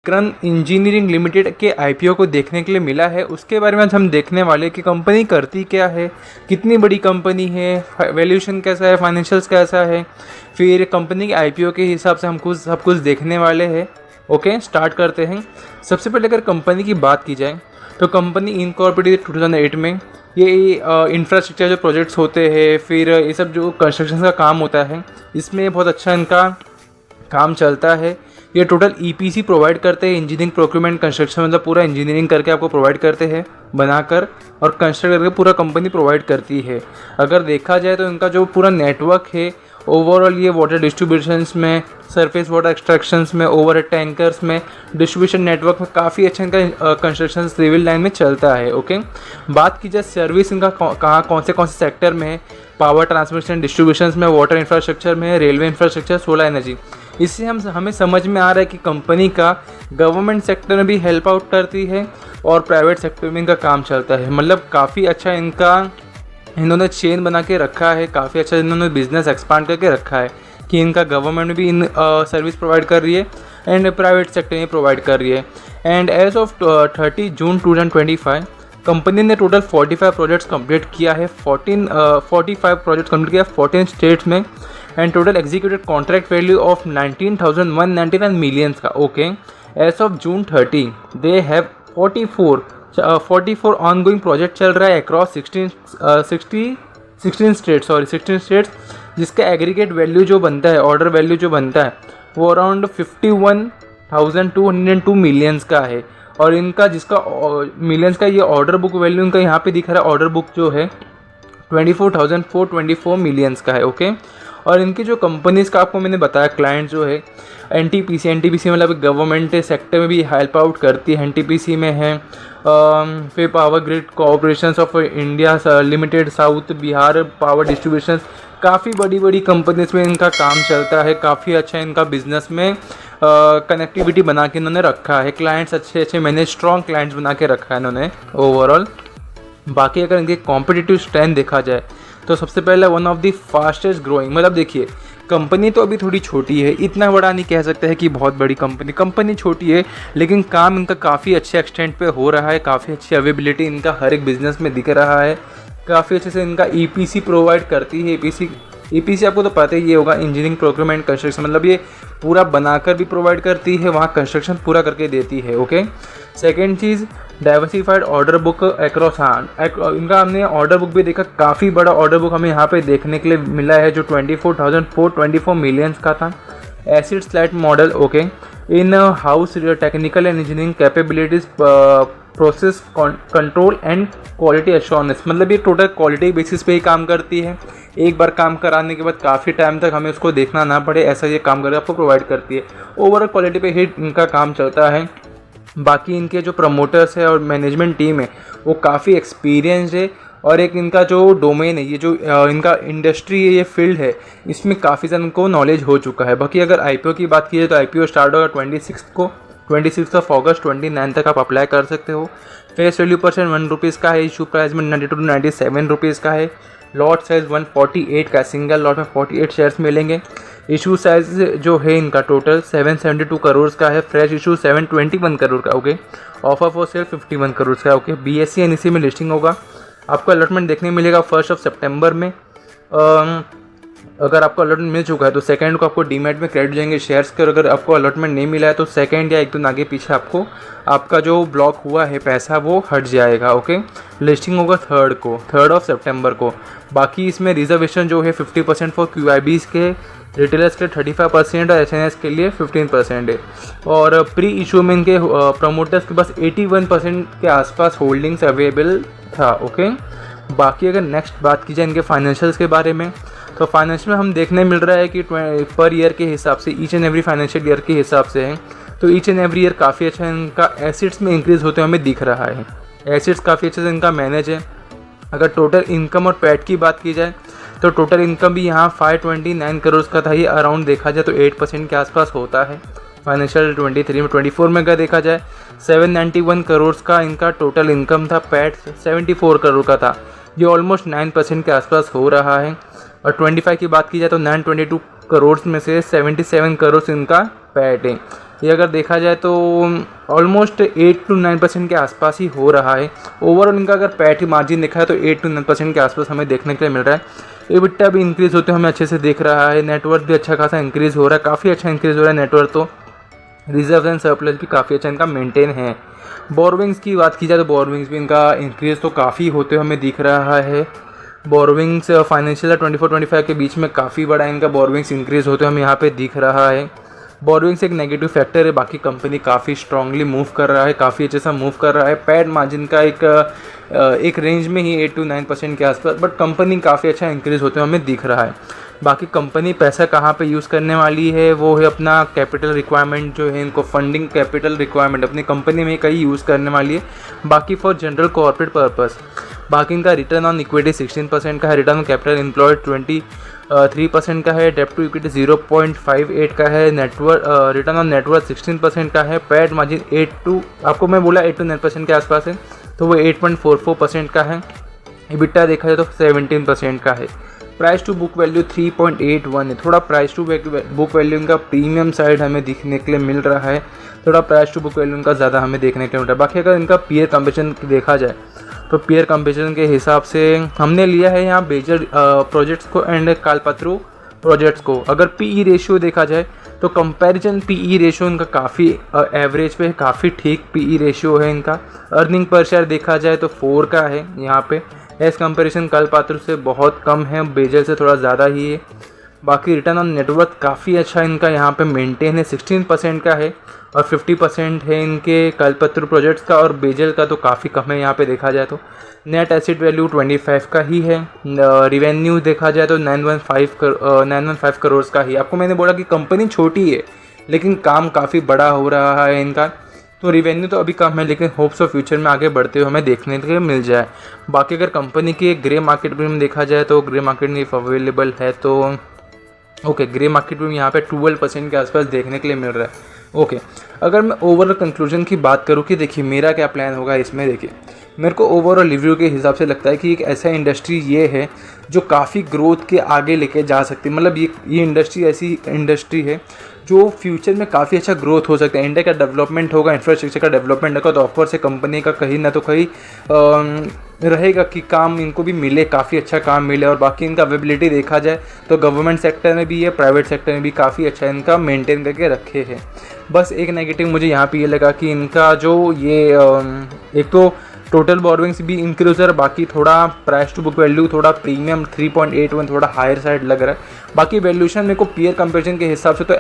Vikram engineering limited के IPO को देखने के लिए मिला है। उसके बारे में आज हम देखने वाले कि कंपनी करती क्या है, कितनी बड़ी कंपनी है, वैल्यूएशन कैसा है, फाइनेंशियल्स कैसा है, फिर कंपनी के आईपीओ के हिसाब से हम सब कुछ देखने वाले हैं। ओके, स्टार्ट करते हैं। सबसे पहले अगर कंपनी की बात की जाए तो कंपनी इनकॉर्पोरेटेड 2008 में। ये इंफ्रास्ट्रक्चर जो प्रोजेक्ट्स होते हैं, फिर ये सब जो कंस्ट्रक्शन का काम होता है, इसमें बहुत अच्छा इनका काम चलता है। ये टोटल ईपीसी प्रोवाइड करते हैं, इंजीनियरिंग प्रोक्यूरमेंट कंस्ट्रक्शन, मतलब पूरा इंजीनियरिंग करके आपको प्रोवाइड करते हैं बनाकर, और कंस्ट्रक्ट करके पूरा कंपनी प्रोवाइड करती है। अगर देखा जाए तो इनका जो पूरा नेटवर्क है ओवरऑल, ये वाटर डिस्ट्रीब्यूशंस में, सरफेस वाटर एक्सट्रैक्शंस में, ओवरहेड टैंकर्स में, डिस्ट्रीब्यूशन नेटवर्क में काफ़ी अच्छा इनका कंस्ट्रक्शन सिविल लाइन में चलता है। ओके, बात की जाए सर्विस इनका कहाँ कौन से सेक्टर में है, पावर ट्रांसमिशन डिस्ट्रीब्यूशंस में, वाटर इंफ्रास्ट्रक्चर में, रेलवे इंफ्रास्ट्रक्चर, सोलर एनर्जी। इससे हमें समझ में आ रहा है कि कंपनी का गवर्नमेंट सेक्टर में भी हेल्प आउट करती है और प्राइवेट सेक्टर में इनका काम चलता है। मतलब काफ़ी अच्छा इन्होंने चेन बना के रखा है, काफ़ी अच्छा इन्होंने बिजनेस एक्सपांड करके रखा है कि इनका गवर्नमेंट भी इन सर्विस प्रोवाइड कर रही है एंड प्राइवेट सेक्टर में प्रोवाइड कर रही है। And as of 30 June 2025 company ने टोटल 45 प्रोजेक्ट्स कंप्लीट किया है। 45 प्रोजेक्ट्स कंप्लीट किया 14 स्टेट्स में, and total executed contract value of 19,199 millions का। Okay, as of June 30 they have 44 ongoing project चल रहा है अक्रॉस 16 स्टेट्स, जिसका एग्रीगेट वैल्यू जो बनता है, ऑर्डर वैल्यू जो बनता है, वो अराउंड 51,202 मिलियंस का है। और इनका जिसका मिलियंस का ये ऑर्डर बुक वैल्यू इनका यहाँ पे दिख रहा है, ऑर्डर बुक जो है 24,424 मिलियंस का है। ओके, और इनकी जो कंपनीज़ का आपको मैंने बताया क्लाइंट जो है एनटीपीसी मतलब गवर्नमेंट सेक्टर में भी हेल्प आउट करती है। एनटीपीसी में है, फिर power grid corporation of India limited, south Bihar power distribution, काफ़ी बड़ी कंपनीज में इनका काम चलता है। काफ़ी अच्छा इनका बिजनेस में कनेक्टिविटी बना के इन्होंने रखा है, क्लाइंट्स अच्छे मैंने स्ट्रॉन्ग क्लाइंट्स बना के रखा है इन्होंने ओवरऑल। बाकी अगर इनके कॉम्पिटिटिव स्ट्रेंथ देखा जाए तो सबसे पहले one of the fastest growing, मतलब देखिए कंपनी तो अभी थोड़ी छोटी है, इतना बड़ा नहीं कह सकते हैं कि बहुत बड़ी कंपनी छोटी है, लेकिन काम इनका काफ़ी अच्छे एक्सटेंट पे हो रहा है, काफ़ी अच्छी अवेबिलिटी इनका हर एक बिजनेस में दिख रहा है, काफ़ी अच्छे से इनका ईपीसी प्रोवाइड करती है। ईपीसी आपको तो पता ही ये होगा, इंजीनियरिंग प्रोक्यूरमेंट कंस्ट्रक्शन, मतलब ये पूरा बनाकर भी प्रोवाइड करती है, वहाँ कंस्ट्रक्शन पूरा करके देती है। ओके, सेकेंड चीज़ डाइवर्सिफाइड ऑर्डर बुक अक्रॉस, इनका हमने ऑर्डर बुक भी देखा, काफ़ी बड़ा ऑर्डर बुक हमें यहाँ पे देखने के लिए मिला है जो 24,424 मिलियंस का था। Acid slide model, okay, in house technical and engineering capabilities, process control and quality assurance, मतलब ये टोटल क्वालिटी बेसिस पे ही काम करती है। एक बार काम कराने के बाद काफ़ी टाइम तक हमें उसको देखना ना पड़े, ऐसा ये काम करके आपको प्रोवाइड करती है। ओवरऑल क्वालिटी पे ही इनका काम चलता है। बाकी इनके जो प्रमोटर्स है और मैनेजमेंट टीम है वो काफ़ी एक्सपीरियंस्ड है, और एक इनका जो डोमेन है, ये जो इनका इंडस्ट्री है, ये फील्ड है, इसमें काफ़ी जन को नॉलेज हो चुका है। बाकी अगर आईपीओ की बात की जाए तो आईपीओ स्टार्ट होगा 26 अगस्त 29 तक आप अप्लाई कर सकते हो। फेस वैल्यू % 1 रुपीज़ का है, इशू प्राइस में 92 to 97 रुपीज़ का है, लॉट साइज 148 का, सिंगल लॉट में 48 शेयर्स मिलेंगे। इशू साइज जो है इनका टोटल 772 करोड़ का है, फ्रेश इशू 721 करोड़ का। Okay, offer for sale 51 crore का। ओके, बीएससी एनईसी में लिस्टिंग होगा, आपको अलॉटमेंट देखने मिलेगा 1 सितंबर में। अगर आपको अलॉटमेंट मिल चुका है तो सेकंड को आपको डीमैट में क्रेडिट जाएंगे शेयर्स के, और अगर आपको अलॉटमेंट नहीं मिला है तो सेकंड या एक दिन आगे पीछे आपका जो ब्लॉक हुआ है पैसा वो हट जाएगा। ओके, लिस्टिंग होगा 3 सितंबर को। बाकी इसमें रिजर्वेशन जो है 50% फॉर क्यूआईबीज के, रिटेलर्स के 35% और एचएनएस के लिए 15% है, और प्री इशू में इनके प्रमोटर्स के पास 81% के आसपास होल्डिंग्स अवेलेबल था। ओके, बाकी अगर नेक्स्ट बात की जाए इनके फाइनेंशियल्स के बारे में तो फाइनेंशियल में हम देखने मिल रहा है कि पर ईयर के हिसाब से, each and every financial year के हिसाब से है तो ईच एंड एवरी ईयर काफ़ी अच्छा इनका एसिड्स में इंक्रीज़ होते हुए हमें दिख रहा है। एसिड्स काफ़ी अच्छे से इनका मैनेज है। अगर टोटल इनकम और पैट की बात की जाए तो टोटल इनकम भी यहाँ 529 करोड़ का था, ये अराउंड देखा जाए तो 8% के आसपास होता है। फाइनेंशियल 23 में 24 में अगर देखा जाए 791 करोड़ का इनका टोटल इनकम था, पैट 74 करोड़ का था, ये ऑलमोस्ट 9% के आसपास हो रहा है। और 25 की बात की जाए तो 922 करोड़ में से 77 करोड़ इनका पैट है। ये अगर देखा जाए तो ऑलमोस्ट 8 to 9% के आसपास ही हो रहा है। ओवरऑल इनका अगर पैट मार्जिन देखा है तो 8 to 9% के आसपास हमें देखने के लिए मिल रहा है। एबिटा भी इंक्रीज़ होते हमें अच्छे से दिख रहा है। नेटवर्थ भी अच्छा खासा इंक्रीज़ हो रहा है, काफ़ी अच्छा इंक्रीज़ हो रहा है नेटवर्थ। तो रिजर्व एंड सरप्लस भी काफ़ी अच्छा इनका मेंटेन है। बोरोविंग्स की बात की जाए तो बोरोविंग्स भी इनका इंक्रीज़ तो काफ़ी होते हुए हमें दिख रहा है। बोरोविंग्स फाइनेंशियल 24-25 के बीच में काफ़ी बड़ा इनका बोरोविंग्स इंक्रीज़ होते हमें यहाँ पे दिख रहा है। बोरोविंग्स एक नेगेटिव फैक्टर है, बाकी कंपनी काफ़ी स्ट्रांगली मूव कर रहा है, काफ़ी अच्छे से मूव कर रहा है। पैड मार्जिन का एक रेंज में ही 8 to 9% के आसपास, बट कंपनी काफ़ी अच्छा इंक्रीज़ होते हुए हमें दिख रहा है। बाकी कंपनी पैसा कहाँ पे यूज़ करने वाली है, वो है अपना कैपिटल रिक्वायरमेंट जो है, इनको फंडिंग कैपिटल रिक्वायरमेंट अपनी कंपनी में कहीं यूज़ करने वाली है, बाकी फॉर जनरल कॉर्पोरेट पर्पस। बाकी इनका रिटर्न ऑन इक्विटी 16% का है, रिटर्न ऑन कैपिटल एम्प्लॉयड 23% का है, डेब्ट टू इक्विटी 0.58 का है, रिटर्न ऑन नेटवर्थ 16% का है, पैड मार्जिन 8 to 9% के आसपास है, तो वो 8.44% का है। EBITDA देखा जाए तो 17% का है। प्राइस टू बुक वैल्यू 3.81 है, थोड़ा प्राइस टू बुक वैल्यू इनका प्रीमियम साइड हमें दिखने के लिए मिल रहा है, थोड़ा प्राइस टू बुक वैल्यू इनका ज़्यादा हमें देखने के लिए मिल रहा है। बाकी अगर इनका पीयर कंपैरिजन देखा जाए तो पीयर कंपैरिजन के हिसाब से हमने लिया है यहाँ बेजर प्रोजेक्ट्स को एंड कालपत्रू प्रोजेक्ट्स को। अगर पीई रेशियो देखा जाए तो कंपैरिजन पीई रेशियो इनका काफ़ी एवरेज पे है, काफ़ी ठीक पीई रेशियो है इनका। अर्निंग पर शेयर देखा जाए तो 4 का है यहाँ पे, एज कंपेरिजन कालपात्र से बहुत कम है, बेजल से थोड़ा ज़्यादा ही है। बाकी रिटर्न ऑन नेटवर्थ काफ़ी अच्छा इनका यहाँ पे मेंटेन है, 16% का है और 50% है इनके कालपत्र प्रोजेक्ट्स का, और बेजल का तो काफ़ी कम है यहाँ पे देखा जाए तो। नेट एसेट वैल्यू 25 का ही है। रिवेन्यू देखा जाए तो 915 करोड़ का ही। आपको मैंने बोला कि कंपनी छोटी है लेकिन काम काफ़ी बड़ा हो रहा है इनका, तो रिवेन्यू तो अभी कम है लेकिन होप्स ऑफ फ्यूचर में आगे बढ़ते हुए हमें देखने के लिए मिल जाए। बाकी अगर कंपनी की ग्रे मार्केट में देखा जाए तो ग्रे मार्केट में अवेलेबल है, तो ओके ग्रे मार्केट में यहाँ पे 12% के आसपास देखने के लिए मिल रहा है। ओके अगर मैं ओवरऑल कंक्लूजन की बात करूँ कि देखिए मेरा क्या प्लान होगा इसमें, देखिए मेरे को ओवरऑल रिव्यू के हिसाब से लगता है कि एक ऐसा इंडस्ट्री ये है जो काफ़ी ग्रोथ के आगे लेके जा सकती है। मतलब ये इंडस्ट्री ऐसी इंडस्ट्री है जो फ्यूचर में काफ़ी अच्छा ग्रोथ हो सकता है। इंडिया का डेवलपमेंट होगा, इंफ्रास्ट्रक्चर का डेवलपमेंट होगा, तो ऑफकोर्स से कंपनी का कहीं ना तो कहीं रहेगा कि काम इनको भी मिले, काफ़ी अच्छा काम मिले। और बाकी इनका अवेबिलिटी देखा जाए तो गवर्नमेंट सेक्टर में भी है, प्राइवेट सेक्टर में भी काफ़ी अच्छा इनका मेंटेन करके रखे हैं। बस एक नेगेटिव मुझे यहाँ पे ये लगा कि इनका जो ये एक तो टोटल बोरोइंग्स भी इंक्रीज है, बाकी थोड़ा प्राइस टू बुक वैल्यू थोड़ा प्रीमियम 3.81 थोड़ा हायर साइड लग रहा है। बाकी वैल्यूएशन मेरे को पीयर कंपैरिजन के हिसाब से तो